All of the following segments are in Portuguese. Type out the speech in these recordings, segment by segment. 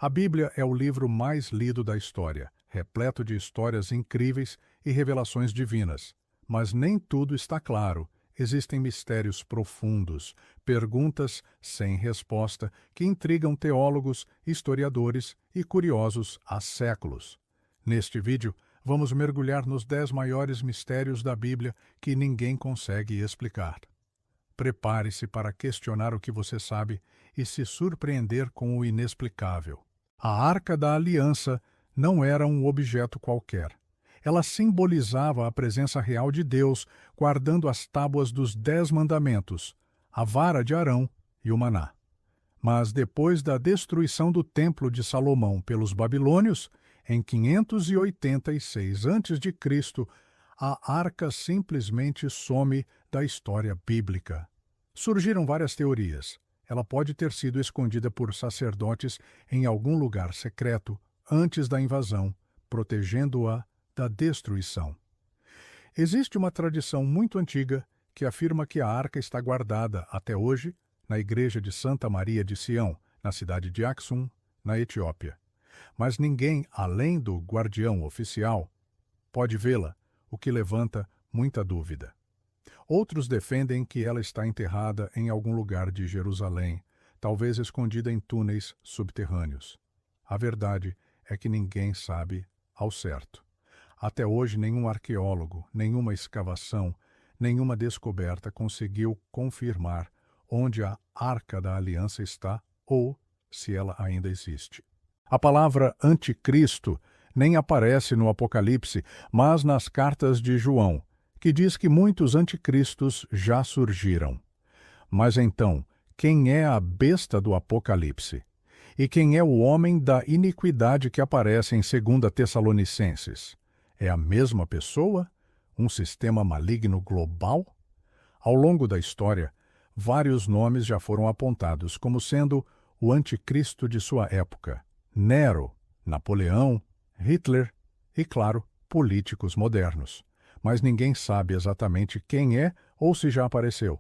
A Bíblia é o livro mais lido da história, repleto de histórias incríveis e revelações divinas. Mas nem tudo está claro. Existem mistérios profundos, perguntas sem resposta que intrigam teólogos, historiadores e curiosos há séculos. Neste vídeo, vamos mergulhar nos 10 maiores mistérios da Bíblia que ninguém consegue explicar. Prepare-se para questionar o que você sabe e se surpreender com o inexplicável. A Arca da Aliança não era um objeto qualquer. Ela simbolizava a presença real de Deus, guardando as tábuas dos 10 mandamentos, a vara de Arão e o maná. Mas depois da destruição do Templo de Salomão pelos babilônios, em 586 a.C., a arca simplesmente some da história bíblica. Surgiram várias teorias. Ela pode ter sido escondida por sacerdotes em algum lugar secreto antes da invasão, protegendo-a da destruição. Existe uma tradição muito antiga que afirma que a arca está guardada até hoje na igreja de Santa Maria de Sião, na cidade de Aksum, na Etiópia. Mas ninguém, além do guardião oficial, pode vê-la, o que levanta muita dúvida. Outros defendem que ela está enterrada em algum lugar de Jerusalém, talvez escondida em túneis subterrâneos. A verdade é que ninguém sabe ao certo. Até hoje, nenhum arqueólogo, nenhuma escavação, nenhuma descoberta conseguiu confirmar onde a Arca da Aliança está ou se ela ainda existe. A palavra anticristo nem aparece no Apocalipse, mas nas cartas de João, que diz que muitos anticristos já surgiram. Mas então, quem é a besta do Apocalipse? E quem é o homem da iniquidade que aparece em 2 Tessalonicenses? É a mesma pessoa? Um sistema maligno global? Ao longo da história, vários nomes já foram apontados como sendo o anticristo de sua época. Nero, Napoleão, Hitler e, claro, políticos modernos. Mas ninguém sabe exatamente quem é ou se já apareceu.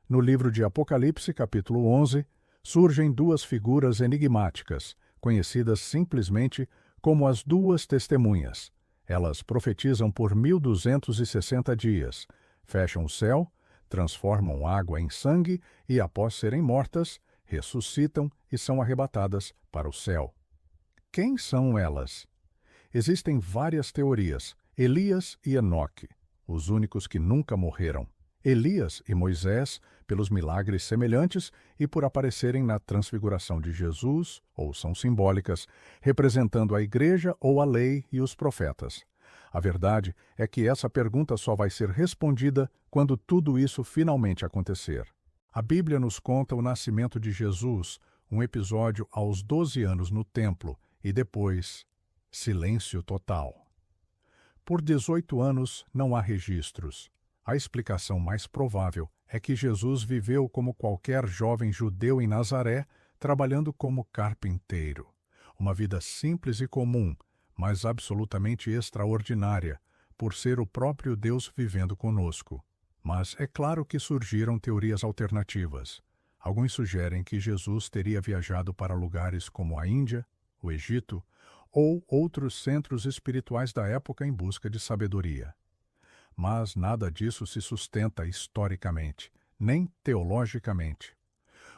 No livro de Apocalipse, capítulo 11, surgem duas figuras enigmáticas, conhecidas simplesmente como as duas testemunhas. Elas profetizam por 1260 dias, fecham o céu, transformam água em sangue e, após serem mortas, ressuscitam e são arrebatadas para o céu. Quem são elas? Existem várias teorias. Elias e Enoque, os únicos que nunca morreram. Elias e Moisés, pelos milagres semelhantes e por aparecerem na transfiguração de Jesus, ou são simbólicas, representando a igreja ou a lei e os profetas. A verdade é que essa pergunta só vai ser respondida quando tudo isso finalmente acontecer. A Bíblia nos conta o nascimento de Jesus, um episódio aos 12 anos no templo, e depois, silêncio total. Por 18 anos não há registros. A explicação mais provável é que Jesus viveu como qualquer jovem judeu em Nazaré, trabalhando como carpinteiro. Uma vida simples e comum, mas absolutamente extraordinária, por ser o próprio Deus vivendo conosco. Mas é claro que surgiram teorias alternativas. Alguns sugerem que Jesus teria viajado para lugares como a Índia, o Egito, ou outros centros espirituais da época em busca de sabedoria. Mas nada disso se sustenta historicamente, nem teologicamente.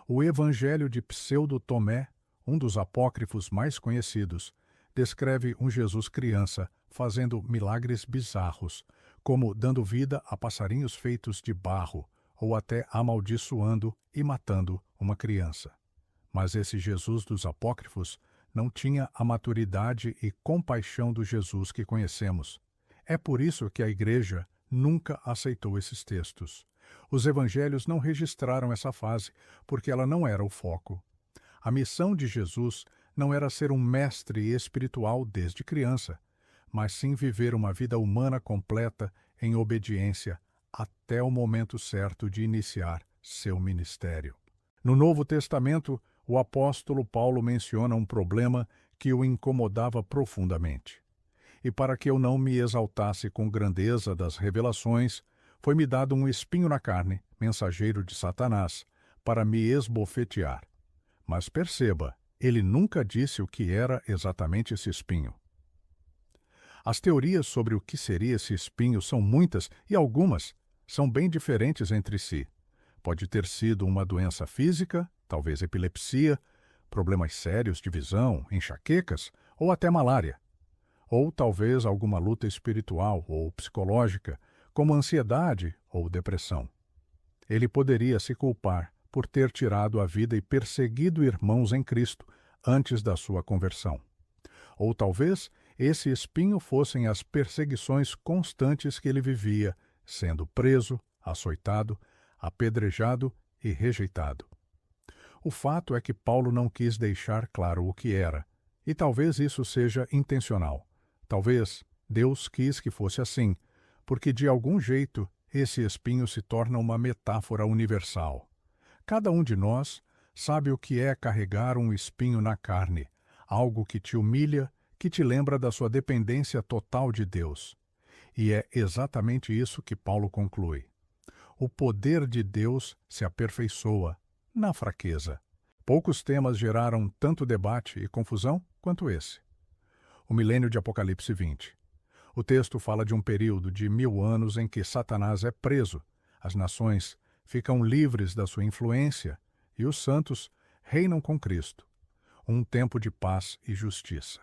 O Evangelho de Pseudo-Tomé, um dos apócrifos mais conhecidos, descreve um Jesus criança fazendo milagres bizarros, como dando vida a passarinhos feitos de barro, ou até amaldiçoando e matando uma criança. Mas esse Jesus dos apócrifos não tinha a maturidade e compaixão do Jesus que conhecemos. É por isso que a Igreja nunca aceitou esses textos. Os evangelhos não registraram essa fase, porque ela não era o foco. A missão de Jesus não era ser um mestre espiritual desde criança, mas sim viver uma vida humana completa em obediência até o momento certo de iniciar seu ministério. No Novo Testamento, o apóstolo Paulo menciona um problema que o incomodava profundamente. E para que eu não me exaltasse com grandeza das revelações, foi-me dado um espinho na carne, mensageiro de Satanás, para me esbofetear. Mas perceba, Ele nunca disse o que era exatamente esse espinho. As teorias sobre o que seria esse espinho são muitas e algumas são bem diferentes entre si. Pode ter sido uma doença física, talvez epilepsia, problemas sérios de visão, enxaquecas ou até malária. Ou talvez alguma luta espiritual ou psicológica, como ansiedade ou depressão. Ele poderia se culpar por ter tirado a vida e perseguido irmãos em Cristo antes da sua conversão. Ou talvez esse espinho fossem as perseguições constantes que ele vivia, sendo preso, açoitado, apedrejado e rejeitado. O fato é que Paulo não quis deixar claro o que era, e talvez isso seja intencional. Talvez Deus quis que fosse assim, porque de algum jeito esse espinho se torna uma metáfora universal. Cada um de nós sabe o que é carregar um espinho na carne, algo que te humilha, que te lembra da sua dependência total de Deus. E é exatamente isso que Paulo conclui. O poder de Deus se aperfeiçoa na fraqueza. Poucos temas geraram tanto debate e confusão quanto esse. O milênio de Apocalipse 20. O texto fala de um período de 1000 anos em que Satanás é preso, as nações ficam livres da sua influência e os santos reinam com Cristo. Um tempo de paz e justiça.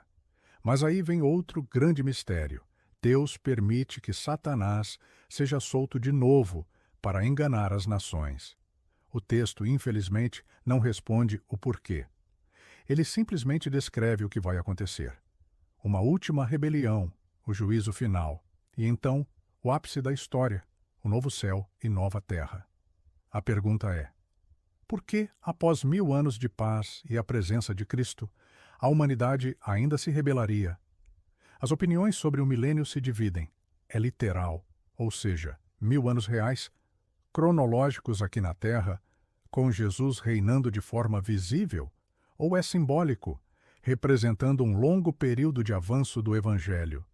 Mas aí vem outro grande mistério. Deus permite que Satanás seja solto de novo para enganar as nações. O texto, infelizmente, não responde o porquê. Ele simplesmente descreve o que vai acontecer. Uma última rebelião, o juízo final, e então o ápice da história, o novo céu e nova terra. A pergunta é: por que, após 1000 anos de paz e a presença de Cristo, a humanidade ainda se rebelaria? As opiniões sobre o milênio se dividem. É literal, ou seja, 1000 anos reais, cronológicos aqui na Terra, com Jesus reinando de forma visível, ou é simbólico, representando um longo período de avanço do Evangelho?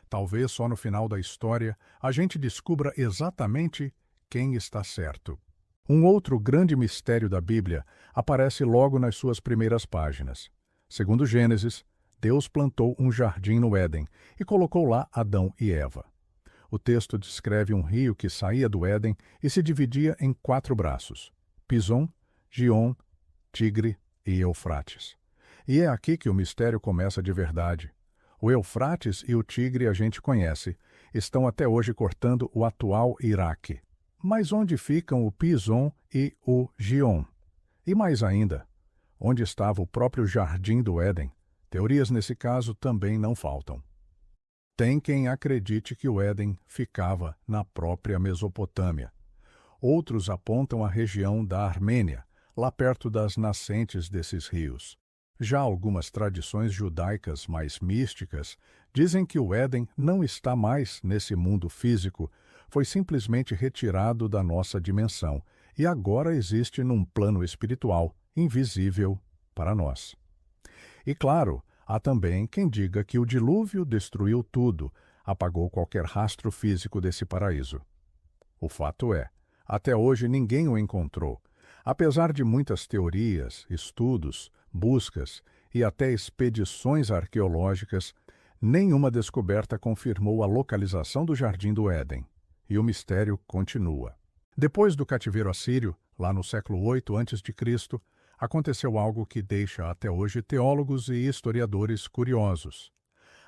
Talvez só no final da história a gente descubra exatamente quem está certo. Um outro grande mistério da Bíblia aparece logo nas suas primeiras páginas. Segundo Gênesis, Deus plantou um jardim no Éden e colocou lá Adão e Eva. O texto descreve um rio que saía do Éden e se dividia em 4 braços: Pison, Gion, Tigre e Eufrates. E é aqui que o mistério começa de verdade. O Eufrates e o Tigre a gente conhece, estão até hoje cortando o atual Iraque. Mas onde ficam o Pison e o Gion? E mais ainda, onde estava o próprio Jardim do Éden? Teorias nesse caso também não faltam. Tem quem acredite que o Éden ficava na própria Mesopotâmia. Outros apontam a região da Armênia, lá perto das nascentes desses rios. Já algumas tradições judaicas mais místicas dizem que o Éden não está mais nesse mundo físico, foi simplesmente retirado da nossa dimensão e agora existe num plano espiritual, invisível para nós. E claro, há também quem diga que o dilúvio destruiu tudo, apagou qualquer rastro físico desse paraíso. O fato é, até hoje ninguém o encontrou. Apesar de muitas teorias, estudos, buscas e até expedições arqueológicas, nenhuma descoberta confirmou a localização do Jardim do Éden. E o mistério continua. Depois do cativeiro assírio, lá no século 8 a.C., aconteceu algo que deixa até hoje teólogos e historiadores curiosos.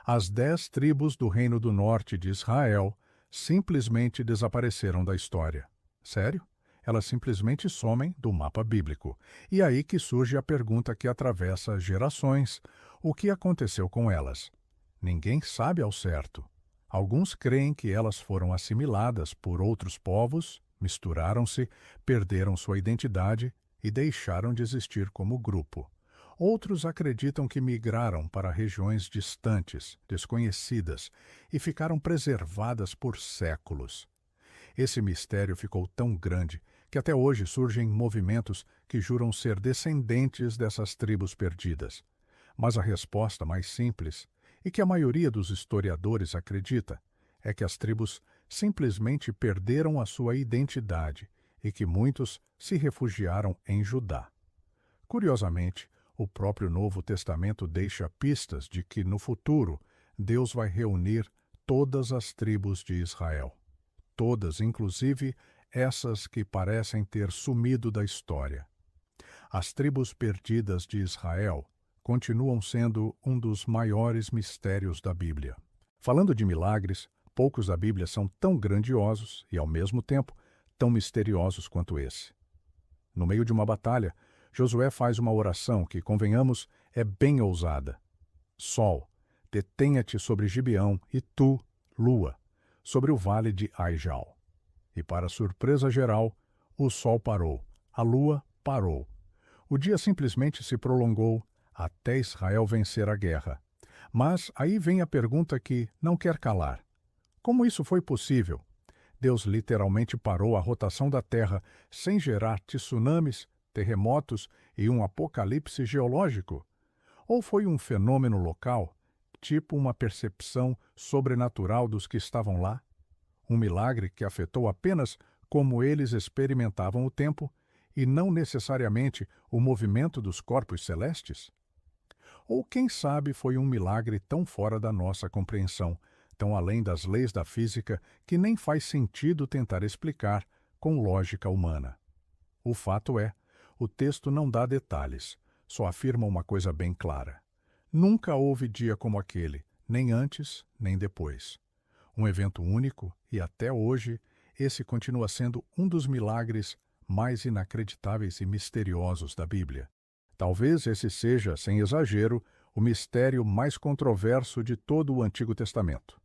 As 10 tribos do Reino do Norte de Israel simplesmente desapareceram da história. Sério? Elas simplesmente somem do mapa bíblico. E aí que surge a pergunta que atravessa gerações: o que aconteceu com elas? Ninguém sabe ao certo. Alguns creem que elas foram assimiladas por outros povos, misturaram-se, perderam sua identidade e deixaram de existir como grupo. Outros acreditam que migraram para regiões distantes, desconhecidas, e ficaram preservadas por séculos. Esse mistério ficou tão grande que até hoje surgem movimentos que juram ser descendentes dessas tribos perdidas. Mas a resposta mais simples, e que a maioria dos historiadores acredita, é que as tribos simplesmente perderam a sua identidade e que muitos se refugiaram em Judá. Curiosamente, O próprio Novo Testamento deixa pistas de que, no futuro, Deus vai reunir todas as tribos de Israel. Todas, inclusive essas que parecem ter sumido da história. As tribos perdidas de Israel continuam sendo um dos maiores mistérios da Bíblia. Falando de milagres, poucos da Bíblia são tão grandiosos e, ao mesmo tempo, tão misteriosos quanto esse. No meio de uma batalha, Josué faz uma oração que, convenhamos, é bem ousada. Sol, detenha-te sobre Gibeão, e tu, lua, sobre o vale de Aijal. E, para surpresa geral, o sol parou, a lua parou. O dia simplesmente se prolongou até Israel vencer a guerra. Mas aí vem a pergunta que não quer calar. Como isso foi possível? Deus literalmente parou a rotação da Terra sem gerar tsunamis, terremotos e um apocalipse geológico? Ou foi um fenômeno local, tipo uma percepção sobrenatural dos que estavam lá? Um milagre que afetou apenas como eles experimentavam o tempo e não necessariamente o movimento dos corpos celestes? Ou, quem sabe, foi um milagre tão fora da nossa compreensão, tão além das leis da física, que nem faz sentido tentar explicar com lógica humana. O fato é, o texto não dá detalhes, só afirma uma coisa bem clara. Nunca houve dia como aquele, nem antes, nem depois. Um evento único e, até hoje, esse continua sendo um dos milagres mais inacreditáveis e misteriosos da Bíblia. Talvez esse seja, sem exagero, o mistério mais controverso de todo o Antigo Testamento.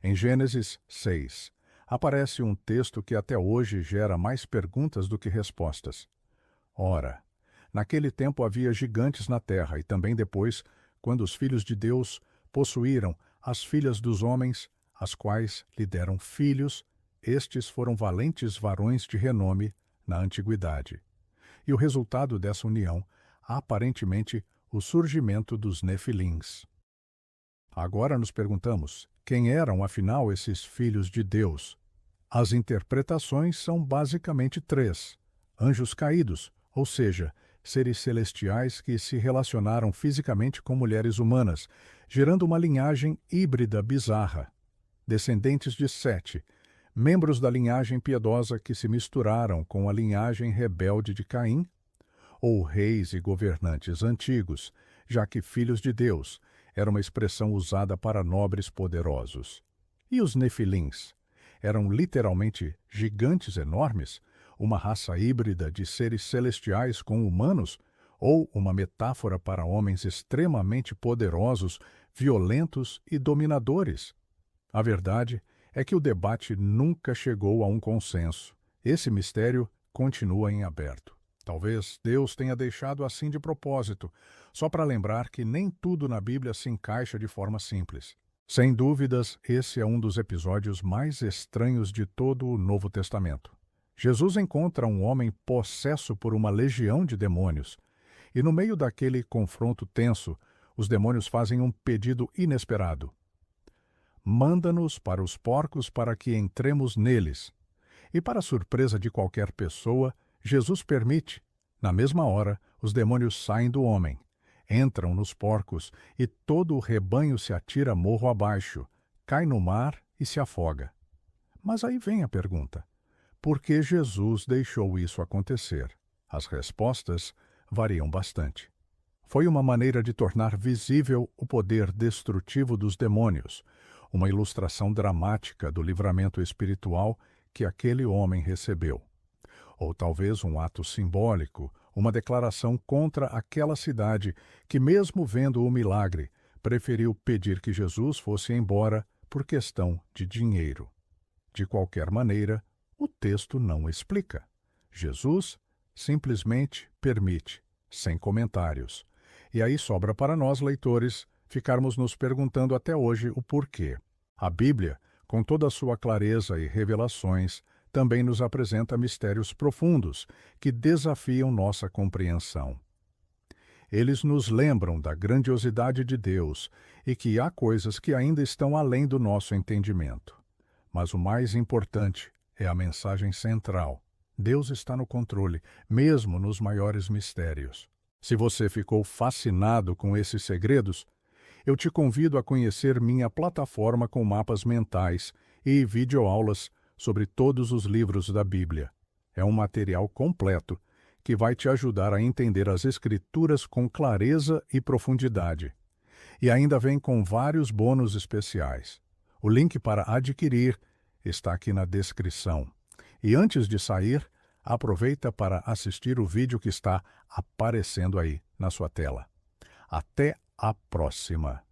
Em Gênesis 6, aparece um texto que até hoje gera mais perguntas do que respostas. Ora, naquele tempo havia gigantes na terra, e também depois, quando os filhos de Deus possuíram as filhas dos homens, as quais lhe deram filhos, estes foram valentes varões de renome na antiguidade. E o resultado dessa união, aparentemente, o surgimento dos Nefilins. Agora nos perguntamos, quem eram afinal esses filhos de Deus? As interpretações são basicamente três: anjos caídos, ou seja, seres celestiais que se relacionaram fisicamente com mulheres humanas, gerando uma linhagem híbrida bizarra. Descendentes de Sete, membros da linhagem piedosa que se misturaram com a linhagem rebelde de Caim, ou reis e governantes antigos, já que filhos de Deus era uma expressão usada para nobres poderosos. E os Nefilins? Eram literalmente gigantes enormes, uma raça híbrida de seres celestiais com humanos, ou uma metáfora para homens extremamente poderosos, violentos e dominadores? A verdade é que o debate nunca chegou a um consenso. Esse mistério continua em aberto. Talvez Deus tenha deixado assim de propósito, só para lembrar que nem tudo na Bíblia se encaixa de forma simples. Sem dúvidas, esse é um dos episódios mais estranhos de todo o Novo Testamento. Jesus encontra um homem possesso por uma legião de demônios, e no meio daquele confronto tenso, os demônios fazem um pedido inesperado. Manda-nos para os porcos para que entremos neles. E, para surpresa de qualquer pessoa, Jesus permite. Na mesma hora, os demônios saem do homem, entram nos porcos e todo o rebanho se atira morro abaixo, cai no mar e se afoga. Mas aí vem a pergunta: por que Jesus deixou isso acontecer? As respostas variam bastante. Foi uma maneira de tornar visível o poder destrutivo dos demônios, uma ilustração dramática do livramento espiritual que aquele homem recebeu. Ou talvez um ato simbólico, uma declaração contra aquela cidade que, mesmo vendo o milagre, preferiu pedir que Jesus fosse embora por questão de dinheiro. De qualquer maneira, o texto não explica. Jesus simplesmente permite, sem comentários. E aí sobra para nós, leitores, ficarmos nos perguntando até hoje o porquê. A Bíblia, com toda a sua clareza e revelações, também nos apresenta mistérios profundos que desafiam nossa compreensão. Eles nos lembram da grandiosidade de Deus e que há coisas que ainda estão além do nosso entendimento. Mas o mais importante é a mensagem central. Deus está no controle, mesmo nos maiores mistérios. Se você ficou fascinado com esses segredos, eu te convido a conhecer minha plataforma com mapas mentais e videoaulas sobre todos os livros da Bíblia. É um material completo que vai te ajudar a entender as Escrituras com clareza e profundidade. E ainda vem com vários bônus especiais. O link para adquirir está aqui na descrição. E antes de sair, aproveita para assistir o vídeo que está aparecendo aí na sua tela. Até a próxima!